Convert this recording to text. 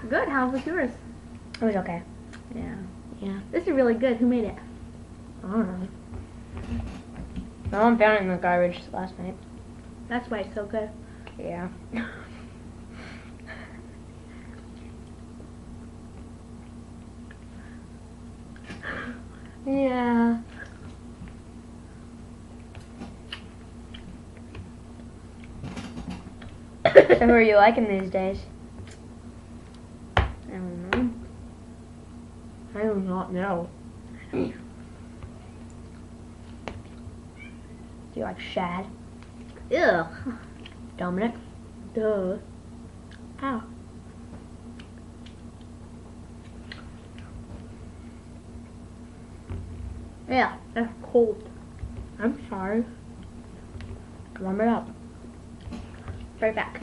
Good. How was yours? It was okay. Yeah. Yeah. This is really good. Who made it? I don't know. No one found it in the garbage last night. That's why it's so good. Yeah. Yeah. So who are you liking these days? I don't know. I do not know. Do you like Shad? Ew. Dominic? Duh. Ow. Yeah, that's cold. I'm sorry. Warm it up. Right back.